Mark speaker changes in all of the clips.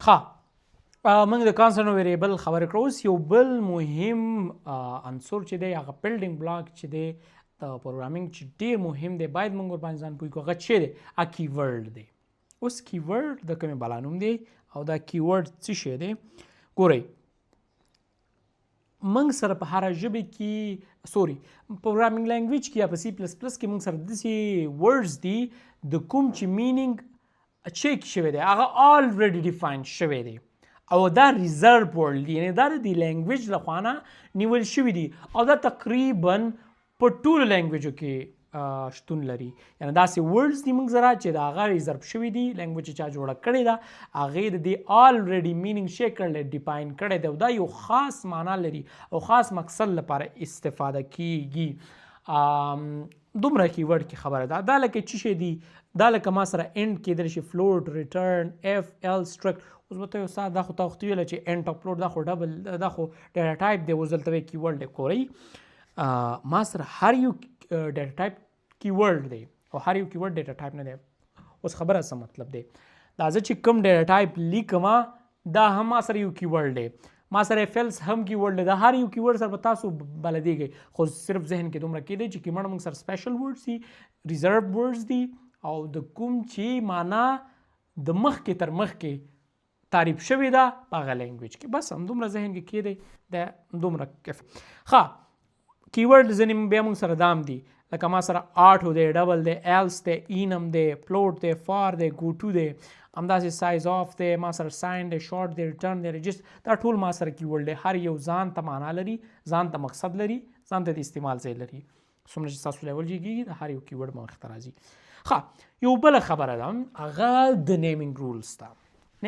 Speaker 1: ښه موږ د کانسټنټ ویریبل خبرې کړو. اوس یو بل مهم عنصر چې دی هغه بلډینګ بلاک چې دی د پروګرامینګ چې ډېر مهم دی باید موږ ورباندې ځان پوه کړو هغه چې دی کیورډ دی. اوس کیورډ د کومې بلا نوم دی او دا کیورډ څه شی دی؟ ګورئ موږ سره په هره ژبه کې پروګرامینګ لینګویج کې یا په سی پلس پلس کې موږ سره داسې ورډز دي د کوم چې مینینګ چیک شوی دی هغه آلریډي ډیفاین شوی دی او دا ریزرو ورډ دی، یعنې دا د دې لینګویج له خوا نه نیول شوي دي او دا تقریبا په ټولو لینګویجو کې شتون لري. یعنې داسې ورډز دي موږ سره چې د هغه ریزرو شوي دي، لینګویج چا جوړه کړې ده هغې د دې آلریډي مینینګ شکل ډیفاین کړی دی او دا یو خاص معنا لري او خاص مقصد لپاره استفاده کیږي. دومره کیورډ کې خبره ده. دا لکه څه شی دي؟ دا لکه ما سره انډ کېدلی شي فلوټ، ریټرن، اف ایل، سټرکټ. اوس به ته یو استاد دا خو تا وختي ویله چې انډ او فلوټ دا خو ډبل دا خو ډیټا ټایپ دی. اوس دلته وایي کیورډ دی. ګورئ ما سره هر یو ډیټا ټایپ کیورډ دی او هر یو کیورډ ډیټا ټایپ نه دی. اوس خبره څه مطلب دی؟ دا زه چې کوم ډیټا ټایپ لیکم دا هم ما سره یو کیورډ دی، ما سره فیلس هم کیورډ دی. دا هر یو کیورډ سره به تاسو بلدیږئ خو صرف ذهن کې دومره کېدی چې کیورډ موږ سره سپیشل ورډز دي، ریزرو ورډز دي او د کوم چې معنا د مخکې تر مخکې تعریف شوې ده په هغه لینګویج کې. بس همدومره ذهن کې کېدی دا دومره کفایت. ښه کیورډ ځینې بیا موږ سره دام دي لکه ما سره آټو دی، ډبل دی، ایلس دی، اینم دی، فلوټ دی، فار دی، ګوټو دی، همداسې سایز آف دی، ما سره ساین دی، شارټ دی، ریټرن دی، رجسټر. دا ټول ما سره کیورډ دی. هر یو ځان ته معنا لري، ځان ته مقصد لري، ځان ته د استعمال ځای لري. څومره چې ستاسو لیول جګېږي د هر یو کیورډ مخې ته راځي. ښه یو بله خبره ده هغه د نیمینګ رولز ده.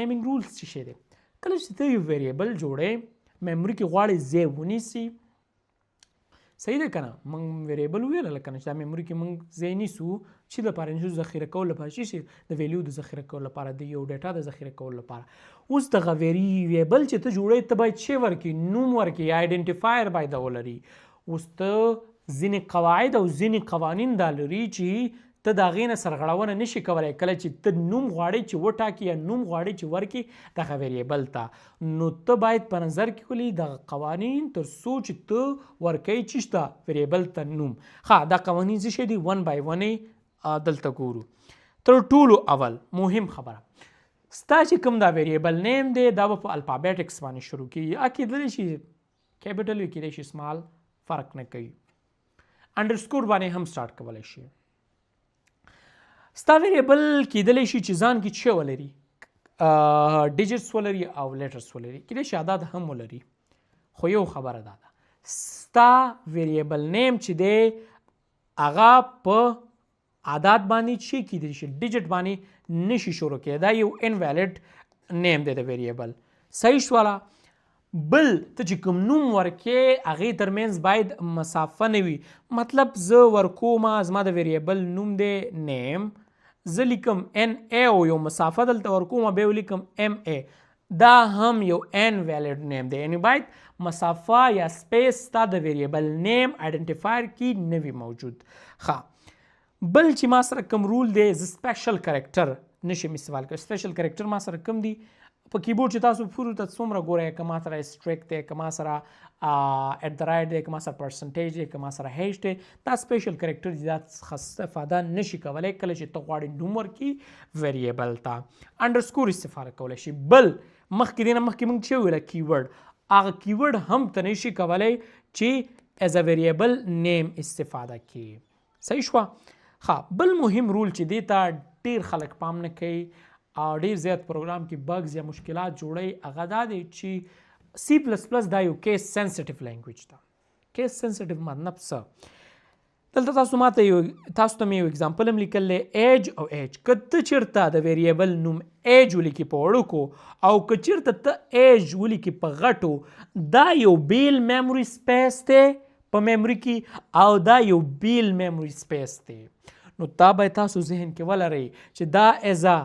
Speaker 1: نیمینګ رولز څه شی دی؟ کله چې ته یو ویریبل جوړې میموري کې غواړې ځای ونیسي، صحیح ده که نه؟ موږ ویریبل وویله لکه نه چې دا میموري کې موږ ځای نیسو چې لپاره نیسو؟ ذخیره کولو لپاره. چې شي د ویلیو د ذخیره کولو لپاره، د یو ډیټا د ذخیره کولو لپاره. اوس دغه ویریبل چې ته جوړې ته باید څه ورکړي؟ نوم ورکړي، آیډنټیفایر باید ولري. اوس ته ځینې قواعد او ځینې قوانین دا لري چې ته د هغې نه سرغړونه نشي کولی. کله چې ته نوم غواړې چې وټاکې یا نوم غواړې چې ورکړې دغه ویریبل ته، نو ته باید په نظر کې ولې دغه قوانین تر څو چې ته ورکوې چې شته ویریبل ته نوم. ښه دا قوانین څه شی دي؟ ون بای ون دلته ګورو. تر ټولو اول مهم خبره ستا چې کوم دا ویریبل نیم دی دا به په الفابیټکس باندې شروع کېږي. کېدلی شي کیپیټل وي، کېدلی شي سمال، فرق نه کوي. انډرسکور باندې هم سټارټ کولی شي. ستا ویریبل کېدلی شي چې ځان کې څه ولري؟ ډیجټس ولري او لیټرس ولري، کېدلی شي عدد هم ولري. خو یو خبره دا ده ستا ویریبل نیم چې دی هغه په عدد باندې چې کېدلی شي ډیجټ باندې نشي شروع کېدی. دا یو انویلډ نیم دی د ویریبل. صحیح شوله؟ بل ته چې کوم نوم ورکې هغې ترمنځ باید مسافه نه وي. مطلب زه ورکوم زما د ویریبل نوم دی نیم، زه لیکم ان ای او یو مسافه دلته ورکوم بیا ولیکم ام ای، دا هم یو انویلډ نیم دی. یعنې باید مسافه یا سپیس ستا د ویریبل نیم آیډنټیفایر کې نه وي موجود. ښه بل چې ما سره کوم رول دی زه سپیشل کرکټر نشم استعمال کولی. سپیشل کرکټر ما سره کوم دی؟ په کیبورډ چې تاسو پورو ته څومره ګورئ که ما سره سټریک دی، که ما سره ایټ د رایټ دی، که ما سره پرسنټیج دی، که ما سره هیش دی، دا سپیشل کرکټر دی. دا څخه استفاده نشي کولی کله چې ته غواړې نوم ورکړي ویریبل ته. انډرسکور استفاده کولی شي. بل مخکې دې نه مخکې موږ چې ویله کیورډ، هغه کیورډ هم ته نشي کولی چې ایز ا ویریبل نیم استفاده کړي. صحیح شوه؟ ښه بل مهم رول چې دې ته ډېر خلک پام نه کوي او ډېر زیات پروګرام کې بګز یا مشکلات جوړوي هغه دا دی چې سی پلس پلس دا یو کیس سینسټیو لینګویج ده. کیس سینسټیو مطلب څه؟ دلته تاسو ته مې یو اگزامپل هم لیکلی ایج او ایج. که ته چېرته د ویریبل نوم ایج ولیکې په وړوکو او که چېرته ته ایج ولیکې په غټو، دا یو بیل میموري سپیس دی په میموري کې او دا یو بیل میموري سپیس دی. نو دا باید تاسو ذهن کې ولرئ چې دا ایز ا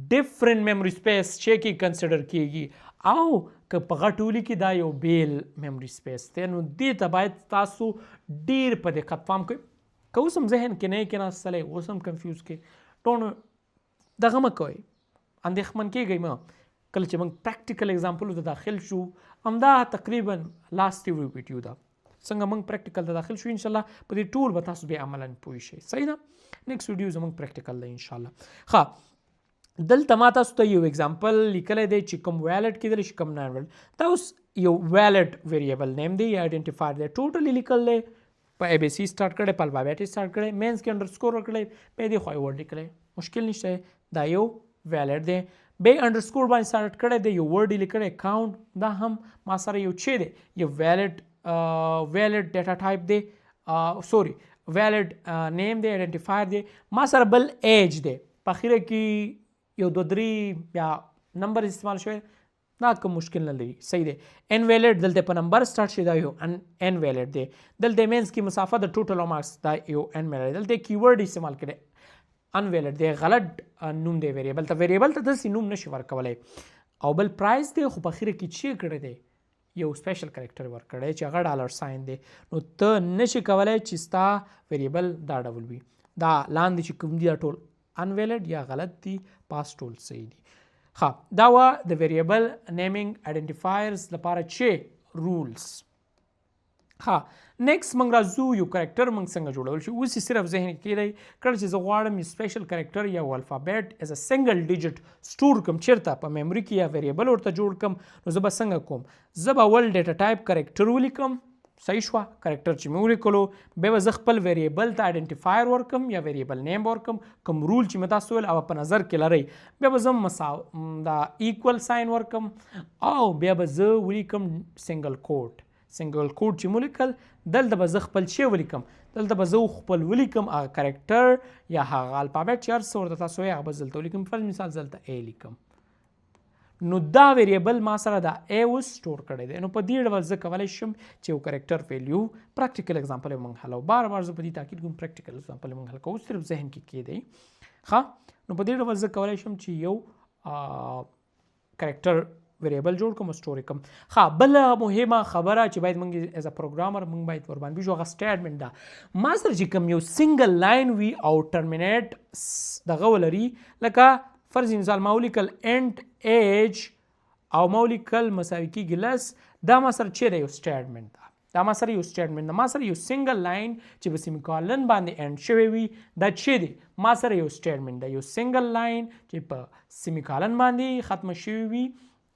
Speaker 1: ډیفرنٹ میموري سپیس چې کې کنسیډر کېږي او که په غټو ولیکي دا یو بیل میموري سپیس دی. نو دې ته باید تاسو ډېر په دقت پام کوئ. که اوس هم ذهن کې نه یې کېناستلی، اوس هم کنفیوز کې دغه مه کوئ، اندېښمن کېږئ مه. کله چې موږ پریکټیکل اگزامپل ته داخل شو همدا تقریبا لاست ویډیو ده څنګه موږ پریکټیکل ته داخل شو ان شاء الله په دې ټول به تاسو به عملاً پوه شئ صحیح ده نیکسټ ویډیو زموږ پریکټیکل ده ان شاء الله ښه دلته ما تاسو ته یو اگزامپل لیکلی دی چې کوم ویلډ کېدلی شي کوم نان ویلډ دا اوس یو ویلډ ویریبل نیم دی یا آئیډنټیفایر دی ټوټلی لیکل دی په اے بی سی سٹارټ کړی په الفابیټ سٹارټ کړی مینس کې انډرسکور ورکړی په دې خو یې ورډ لیکلی مشکل نشته دا یو ویلډ دی به انډرسکور باندې سٹارټ کړی دی یو ورډ یې لیکلی کاونټ دا هم ما سره یو چې دی یو ویلډ ډیټا ټایپ دی سوري ویلډ نیم دی آئیډنټیفایر دی ما سره بل ایج دی په اخره کې یو 2-3 یا نمبر استعمال شوی دا کوم مشکل نه لري صحیح دی ان ویلډ دلته په نمبر سٹارټ شي دا یو ان ویلډ دی دلته مینس کې مسافه د ټوټل مارکس دا یو ان ویلډ دلته کیورډ استعمال کړي ان ویلډ دی غلط نوم دی ویریبل ته ویریبل ته داسې نوم نشي ورکولی او بل پرایز دی خو په اخره کې چې کړی دی یو سپیشل کریکټر ورکړی چې هغه ډالر ساين دی نو ته نشي کولی چې ستا ویریبل دا ډول وي دا لاندې چې کوم دي دا ټول ان ویلډ یا غلط دي پاس ټول صحیح دي ښه دا وه د ویریبل نیمینګ آئیډنټیفایرز لپاره چې رولز ښه نیکسټ موږ راځو یو کرکټر موږ څنګه جوړول شي اوس یې صرف ذهن کې کېدی کله چې زه غواړم یو سپیشل کرکټر یا الفابیټ ایز ا سنګل ډیجټ سټور کړم چېرته په میموري کې یا ویریبل ورته جوړ کړم نو زه به څنګه کوم زه به اول ډیټا ټایپ کرکټر ولیکم صحیح شوه کرکټر چې مې ولیکلو بیا به زه خپل ویریبل ته آئیډنټیفایر ورکم یا ویریبل نیم ورکم کوم رول چې مې تاسو ویل او په نظر کې لرئ بیا به زه دا ایکول ساين ورکم او بیا به زه ولیکم سنګل کوټ چې مو لیکل دلته به زه خپل شی ولیکم دلته به زه خپل ولیکم هغه کرکټر یا هغه الفابیټ چې هر څه ورته تاسو وایئ هغه به زه دلته ولیکم فر مثال زه دلته ای لیکم نو دا ویریبل ما سره دا ای اوس سټور کړی دی نو په دې ډول زه کولی شم چې یو کرکټر ویلیو پریکټیکل اگزامپل یې موږ حلو بار بار زه په دې تاکید کوم پریکټیکل اگزامپل یې موږ حل کوو صرف ذهن کې کېدی ښه نو په دې ډول زه کولی شم چې یو کرکټر ویریبل جوړ کوم سټور کوم ښه بله مهمه خبره چې باید موږ ایز ا پروګرامر موږ باید ور باندې شو هغه سټیټمنټ ده ما سره چې کوم یو سنګل لاین وي او ټرمینیټ دغه ولري لکه فرض مثال ما ولیکل انټ ایج او ما ولیکل مساوي کېږي لس دا ما سره چیرې یو سټیټمنټ ده دا ما سره یو سټیټمنټ ده ما سره یو سنګل لاین چې په سیمیکالن باندې انډ شوی وي دا چې دی ما سره یو سټیټمنټ ده یو سنګل لاین چې په سیمیکالن باندې ختمه شوی وي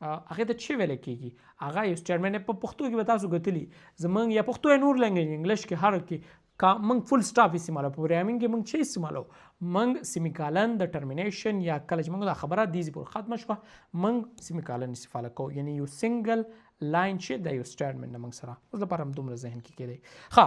Speaker 1: هغې ته چې ویلی کېږي هغه یو سټیټمنټ په پښتو کې به تاسو کتلي زموږ یا پښتو یا نور لنګویج انګلیش کې هر کې موږ فل سټاپ استعمالو په پروګرامینګ کې موږ چې استعمالو موږ سیمیکالن د ټرمینیشن یا کله چې موږ دا خبره دیزې پورې ختمه شوه موږ سیمیکالن استفاده کوو یعنی یو سنګل لاین چې د یو سټیټمنټ نه موږ سره اوس لپاره هم دومره ذهن کې کېدی ښه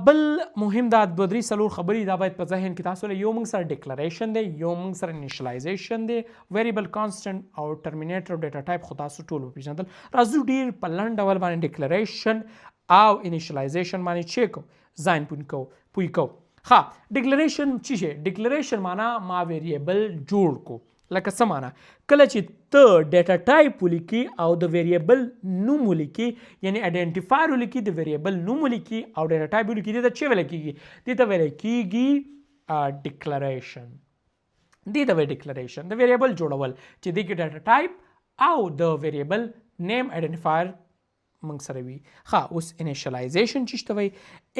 Speaker 1: بل مهم دا 2-3 خبرې دا باید په ذهن کې تاسو یو موږ سره ډیکلریشن دی یو موږ سره انیشلایزیشن دی ویریبل کانسټنټ او ټرمینیټر او ډیټا ټایپ خو تاسو ټول وپېژندل راځو ډېر په لنډ ډول باندې ډیکلریشن او انیشلایزیشن باندې چې کو ځان پوی کو ښه ډیکلریشن څه شی ډیکلریشن معنا ما ویریبل جوړ کو لکه څه معنا کله چې ته ډیټا ټایپ ولیکي او د ویریبل نوم ولیکي یعنی آئیډنټیفایر ولیکي د ویریبل نوم ولیکي او ډیټا ټایپ ولیکي دې ته څه ویل کېږي دې ته ویل کېږي ډیکلریشن دې ته وایي ډیکلریشن د ویریبل جوړول چې دې کې ډیټا ټایپ او د ویریبل نیم آئیډنټیفایر موږ سره وي ښه اوس انیشلایزیشن چې ته وایي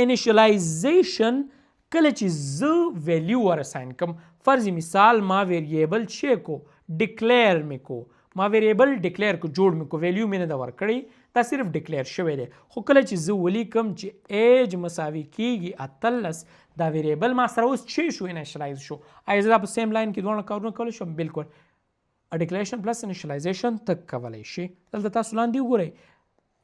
Speaker 1: انیشلایزیشن کله چې زه ویلیو ورساین کوم فرض مثال ما ویریبل چې کو ډیکلیر مې کو ما ویریبل ډیکلیر کو جوړ مې کو ویلیو مې نه ده ورکړی دا صرف ډیکلیر شوی دی خو کله چې زه ولیکم چې ایج مساوي کېږي 18 دا ویریبل ما سره اوس چې شو انیشلایز شو آیا زه دا په سیم لاین کې دواړه کارونه کولی شم بالکل ډیکلریشن پلس انیشلایزیشن ته کولی شي دلته تاسو لاندې وګورئ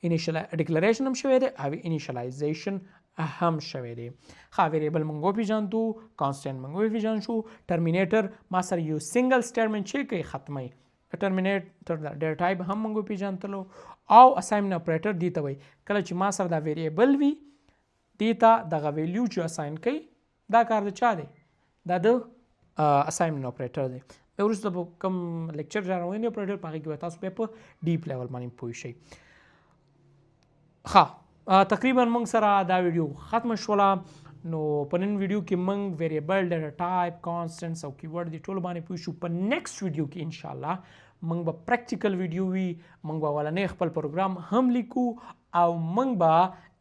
Speaker 1: ډیکلریشن هم شوی دی او انیشلایزیشن هم شوی دی ښه ویریبل موږ وپېژندو کانسټنټ موږ وپېژند شو ټرمینیټر ما سره یو سنګل سټیټمنټ چې کوي ختموي ټرمینیټر د ډیټا ټایپ هم موږ وپېژندلو او اساینمنټ اپریټر دې ته وایي کله چې ما سره دا ویریبل وي دې ته دغه ویلیو چې اساین کوي دا کار د چا دی دا د اساینمنټ اپریټر دی بیا وروسته به کوم لیکچر رارواني اپریټر په هغې کې به تاسو بیا په ډیپ لیول باندې پوه شئ ښه تقریبا موږ سره دا ویډیو ختمه شوله نو په نن ویډیو کې موږ ویریبل ډیټا ټایپ کانسټنټس او کیورډ دې ټولو باندې پوه شو په نیکسټ ویډیو کې انشاءالله موږ به پریکټیکل ویډیو وي، موږ به ولنې خپل پروګرام هم لیکو او موږ به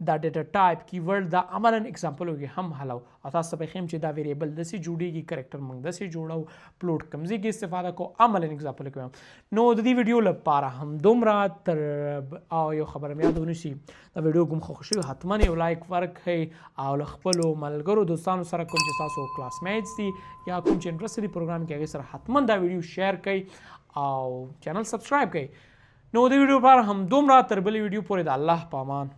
Speaker 1: دا ډیټا ټایپ کیورډ دا عملاً اگزامپلو کې هم حلو او تاسو ته به ښیم چې دا ویریبل داسې جوړیږي، کرکټر موږ داسې جوړو، پلوټ کوم ځای کې استفاده کوو، عملاً اگزامپل کې هم. نو د دې ویډیو لپاره هم دومره تر او یو خبره مې یاد ونیسي، دا ویډیو کوم خوښ شوي حتما یو لایک ورکړئ او له خپلو ملګرو دوستانو سره کوم چې تاسو کلاس میټس دي یا کوم چې انټرسټ دي پروګرام کې هغې سره حتما دا ویډیو شیر کړئ او چینل سبسکرایب کړئ. نو د ویډیو لپاره هم دومره، تر بلې ویډیو پورې د الله په امان.